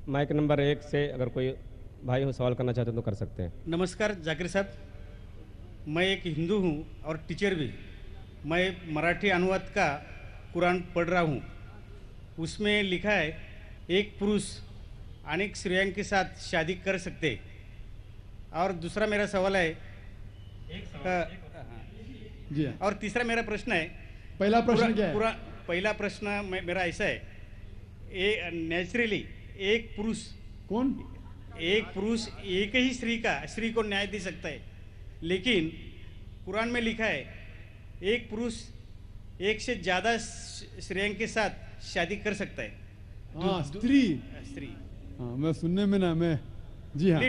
Mic number 1 से अगर कोई भाई हो सवाल करना चाहते हैं तो कर सकते हैं। नमस्कार जाकिर साहब, मैं एक हिंदू हूँ और टीचर भी। मैं मराठी अनुवाद का कुरान पढ़ रहा हूँ। उसमें लिखा है एक पुरुष अनेक स्त्रियों के साथ शादी कर सकते। और दूसरा मेरा सवाल है जी हाँ। और तीसरा मेरा प्रश्न है, पहला प्रश्न क्या है? पहला प्रश्न मेरा ऐसा है, नेचुरली एक पुरुष एक ही स्त्री को न्याय दे सकता है, लेकिन कुरान में लिखा है एक पुरुष एक से ज़्यादा स्त्रियों के साथ शादी कर सकता है। हाँ, स्त्री। हाँ, मैं सुनने में ना मैं जी हाँ।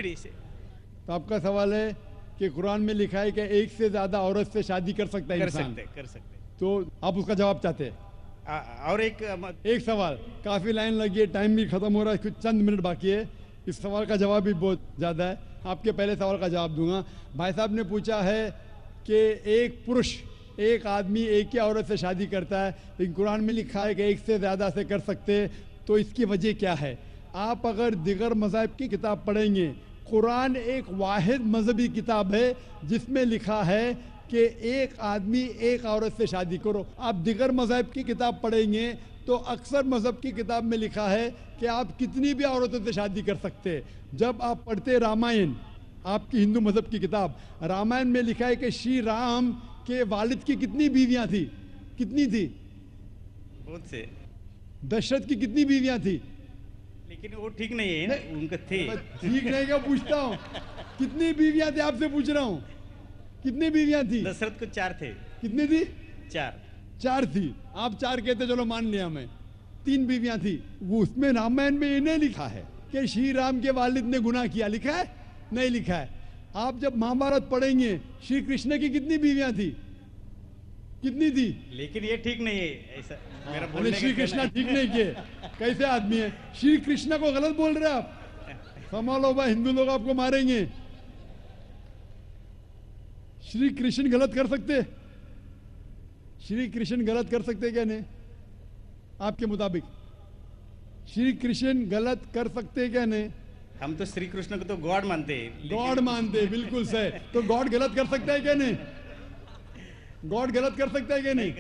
तो आपका सवाल है कि कुरान में लिखा है कि एक से ज्यादा औरत से शादी कर सकता है इंसान। कर सकते। तो आप उसका जवाब चाहते हैं? और एक सवाल, काफी लाइन लगी है, टाइम भी खत्म हो रहा है, कुछ चंद मिनट बाकी है। इस सवाल का जवाब भी बहुत ज्यादा है। आपके पहले सवाल का जवाब दूंगा। भाई साहब ने पूछा है कि एक पुरुष एक आदमी एक ही औरत से शादी करता है, लेकिन कुरान में लिखा है कि एक से ज्यादा से कर सकते, तो इसकी वजह क्या है? आप अगर दिगर मज़हब की किताब पढ़ेंगे, कुरान एक वाहिद मजहबी किताब है जिसमें लिखा है कि एक आदमी एक औरत से शादी करो। आप दिगर मज़हब की किताब पढ़ेंगे तो अक्सर मज़हब की किताब में लिखा है कि आप कितनी भी औरतों से शादी कर सकते। जब आप पढ़ते रामायण, आपकी हिंदू मज़हब की किताब, रामायण में लिखा है कि श्री राम के वालिद की कितनी बीवियां थी? कितनी थी? बहुत से। दशरथ की कितनी बीवियां थी? लेकिन वो ठीक नहीं है ना, उनका थे। ठीक नहीं क्या पूछता हूँ? कितनी बीवियां थी आपसे पूछ रहा हूँ। कितनी बीवियां थी? दशरथ को 4 थे। कितनी थी? 4 थी। आप 4 कहते, चलो मान लिया मैं। 3 बीवियां थी। वो उसमें रामायण में इन्हें लिखा है कि श्री राम के वालिद ने गुनाह किया, लिखा है? नहीं लिखा है। आप जब महाभारत पढ़ेंगे, श्री कृष्ण की कितनी बीवियां थी? कितनी थी? लेकिन ये ठीक नहीं है ऐसा मेरा बोलने का। श्री कृष्ण ठीक नहीं किए? कैसे आदमी है? श्री कृष्ण को गलत बोल रहे आप। संभालो भाई, हिंदू लोग आपको मारेंगे। श्री कृष्ण गलत कर सकते? श्री कृष्ण गलत कर सकते क्या? नहीं, आपके मुताबिक श्री कृष्ण गलत कर सकते क्या? नहीं, हम तो श्री कृष्ण को तो गॉड मानते हैं। गॉड मानते हैं, बिल्कुल सही। तो गॉड गलत कर सकता है क्या? नहीं, गॉड गलत कर सकता है क्या? नहीं।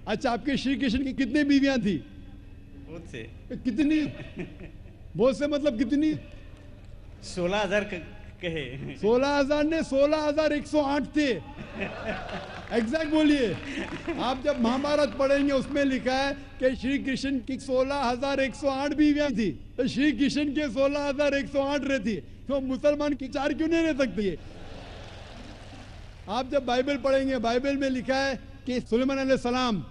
अच्छा, आपके श्री कृष्ण की कितनी बीवियां थी? बहुत से। कितनी? बहुत से मतलब कितनी? 16,000 कहे। 16,000 ने 16,108 थे। एग्जैक्ट बोलिए। आप जब महाभारत पढ़ेंगे उसमें लिखा है कि श्री कृष्ण की 16,108 बीवियां थी, तो श्री कृष्ण के 16,108 रहती, तो मुसलमान की 4 क्यों नहीं रह सकती? आप जब बाइबल पढ़ेंगे, बाइबल में लिखा है कि सुलेमान अलैहिस्सलाम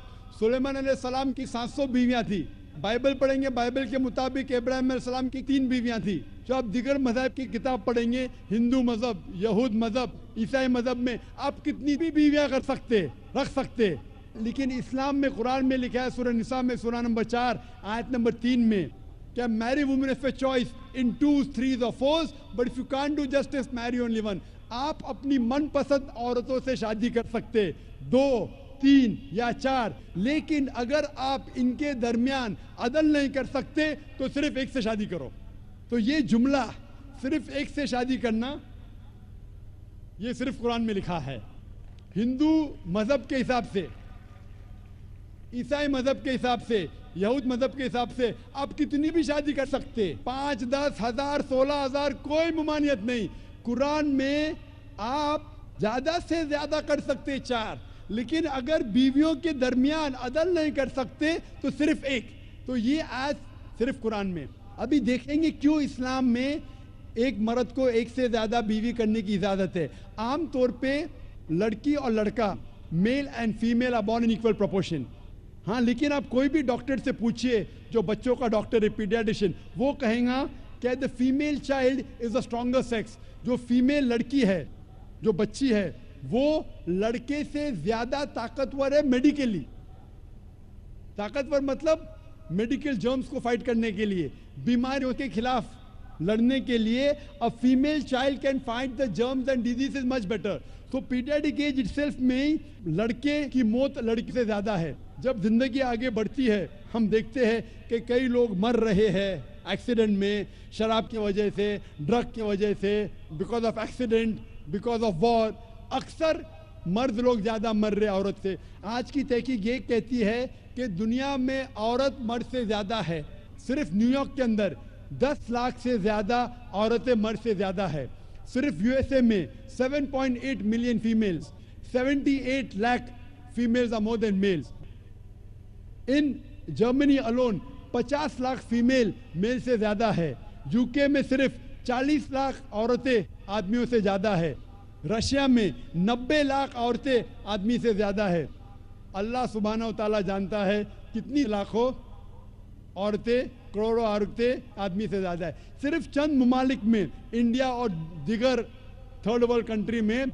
की 700 बीवियां थी। बाइबल पढ़ेंगे, बाइबल के मुताबिक इब्राहिम अलैहिस्सलाम की 3 बीवियां थी। जो आप दिगर मज़हब की किताब पढ़ेंगे, हिंदू मज़हब, यहूद मज़हब, ईसाई मज़हब में आप कितनी भी बीवियां कर सकते, रख सकते। लेकिन इस्लाम में, कुरान में लिखा है सूरह निसा में, सूरह नंबर 4 आयत नंबर 3 में, क्या marry women if a choice in 2, 3 or 4, but if you can't do justice marry only one. आप अपनी मनपसंद औरतों से शादी कर सकते, 2, 3 या 4, लेकिन अगर आप इनके दरमियान अदल नहीं कर सकते तो सिर्फ एक से शादी करो। तो ये जुमला, सिर्फ एक से शादी करना, ये सिर्फ कुरान में लिखा है। हिंदू मजहब के हिसाब से, ईसाई मजहब के हिसाब से, यहूद मजहब के हिसाब से आप कितनी भी शादी कर सकते, 5, 10 हजार, 16,000, कोई ममानियत नहीं। कुरान में आप ज्यादा से ज्यादा कर सकते 4, लेकिन अगर बीवियों के दरमियान अदल नहीं कर सकते तो सिर्फ एक। तो ये आज सिर्फ कुरान में। अभी देखेंगे क्यों इस्लाम में एक मर्द को एक से ज्यादा बीवी करने की इजाजत है। आम तौर पे लड़की और लड़का, male and female are born in equal proportion. हाँ, लेकिन आप कोई भी डॉक्टर से पूछिए, जो बच्चों का डॉक्टर है, पीडियाट्रिशियन, वो कहेगा कि the female child is the stronger sex. जो फीमेल लड़की है, जो बच्ची है, वो लड़के से ज्यादा ताकतवर है मेडिकली। ताकतवर मतलब मेडिकल जर्म्स को फाइट करने के लिए, बीमारियों के खिलाफ लड़ने के लिए। A female child can fight the germs and diseases much better. तो पीडियाट्रिक एज इटसेल्फ में लड़के की मौत लड़की से ज्यादा है। जब जिंदगी आगे बढ़ती है, हम देखते हैं कि कई लोग मर रहे हैं, एक्सीडेंट में, शराब की वजह से, ड्रग की वजह से, because of accident, because of war, अक्सर मर्द लोग ज़्यादा मर रहे औरत से। आज की तहकीक ये कहती है कि दुनिया में औरत मर्द से ज़्यादा है। सिर्फ न्यूयॉर्क के अंदर 10 लाख से ज़्यादा औरतें मर्द से ज़्यादा है। सिर्फ यूएसए में 7.8 million females, 78 lakh females are more than males. In Germany alone 50 lakh female male से ज़्यादा है। यूके में सिर्फ 40 लाख औरतें आदमियों से ज़्यादा है। रशिया में 90 लाख औरतें आदमी से ज़्यादा है। अल्लाह सुब्हानहू तआला जानता है कितनी लाखों औरतें, करोड़ों औरतें आदमी से ज़्यादा है। सिर्फ चंद ममालिक में, इंडिया और दिगर थर्ड वर्ल्ड कंट्री में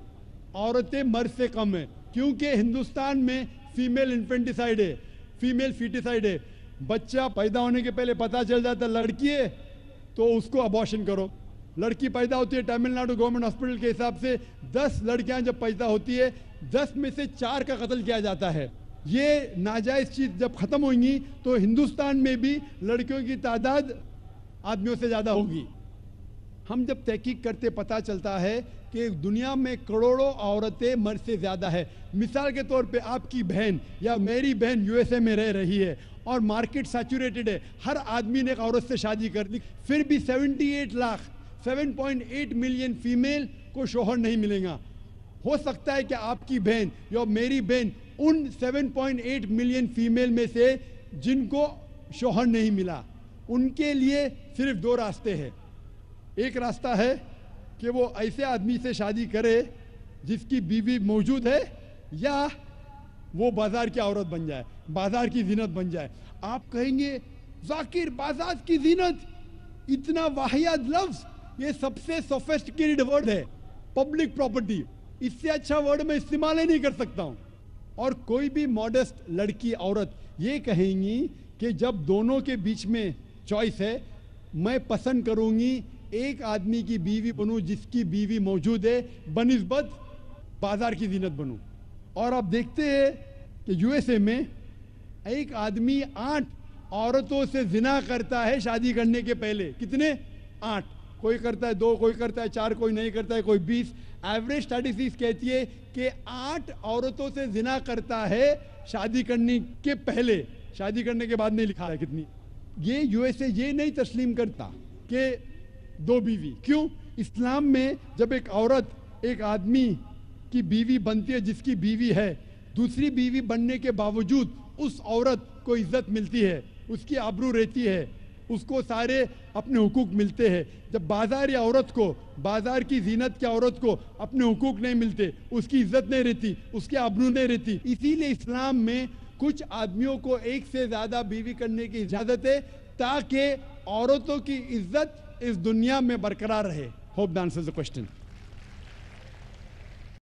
औरतें मर्द से कम है, क्योंकि हिंदुस्तान में फीमेल इन्फेंटिसाइड है, फीमेल फीटिसाइड है। बच्चा पैदा होने के पहले पता चल जाता लड़की है तो उसको अबॉर्शन करो। लड़की पैदा होती है, तमिलनाडु गवर्नमेंट हॉस्पिटल के हिसाब से 10 लड़कियां जब पैदा होती है 10 में से 4 का कत्ल किया जाता है। ये नाजायज़ चीज़ जब ख़त्म होंगी तो हिंदुस्तान में भी लड़कियों की तादाद आदमियों से ज़्यादा होगी। हम जब तहकीक करते पता चलता है कि दुनिया में करोड़ों औरतें मर्द से ज़्यादा है। मिसाल के तौर पे आपकी बहन या मेरी बहन यूएसए में रह रही है और मार्केट सैचुरेटेड है, हर आदमी ने एक औरत से शादी कर ली, फिर भी 78 लाख 7.8 मिलियन फीमेल को शोहर नहीं मिलेगा। हो सकता है कि आपकी बहन या मेरी बहन उन 7.8 मिलियन फीमेल में से जिनको शोहर नहीं मिला, उनके लिए सिर्फ 2 रास्ते हैं। एक रास्ता है कि वो ऐसे आदमी से शादी करे जिसकी बीवी मौजूद है, या वो बाजार की औरत बन जाए, बाजार की जीनत बन जाए। आप कहेंगे जाकिर बाजार की जीनत, इतना वाहियात लफ्ज, ये सबसे सोफिस्टिकेटेड वर्ड है, पब्लिक प्रॉपर्टी, इससे अच्छा वर्ड मैं इस्तेमाल ही नहीं कर सकता हूं। और कोई भी मॉडेस्ट लड़की औरत ये कहेंगी कि जब दोनों के बीच में चॉइस है, मैं पसंद करूंगी एक आदमी की बीवी बनूं जिसकी बीवी मौजूद है बनिस्बत बाजार की जीनत बनूं। और आप देखते हैं कि यूएसए में एक आदमी 8 औरतों से जिना करता है शादी करने के पहले। कितने? 8। कोई करता है 2, कोई करता है 4, कोई नहीं करता है, कोई 20। एवरेज स्टैटिस्टिक्स कहती है कि 8 औरतों से जिना करता है शादी करने के पहले, शादी करने के बाद नहीं लिखा है कितनी। ये यूएसए ये नहीं तस्लीम करता कि 2 बीवी। क्यों? इस्लाम में जब एक औरत एक आदमी की बीवी बनती है जिसकी बीवी है, दूसरी बीवी बनने के बावजूद उस औरत को इज्जत मिलती है, उसकी आबरू रहती है, उसको सारे अपने हुकूक मिलते हैं। जब बाजारी औरत को, बाजार की जीनत की औरत को अपने हुकूक नहीं मिलते, उसकी इज्जत नहीं रहती, उसकी आबरू नहीं रहती। इसीलिए इस्लाम में कुछ आदमियों को एक से ज़्यादा बीवी करने की इजाज़त है ताकि औरतों की इज्जत इस दुनिया में बरकरार रहे। Hope that answers the question.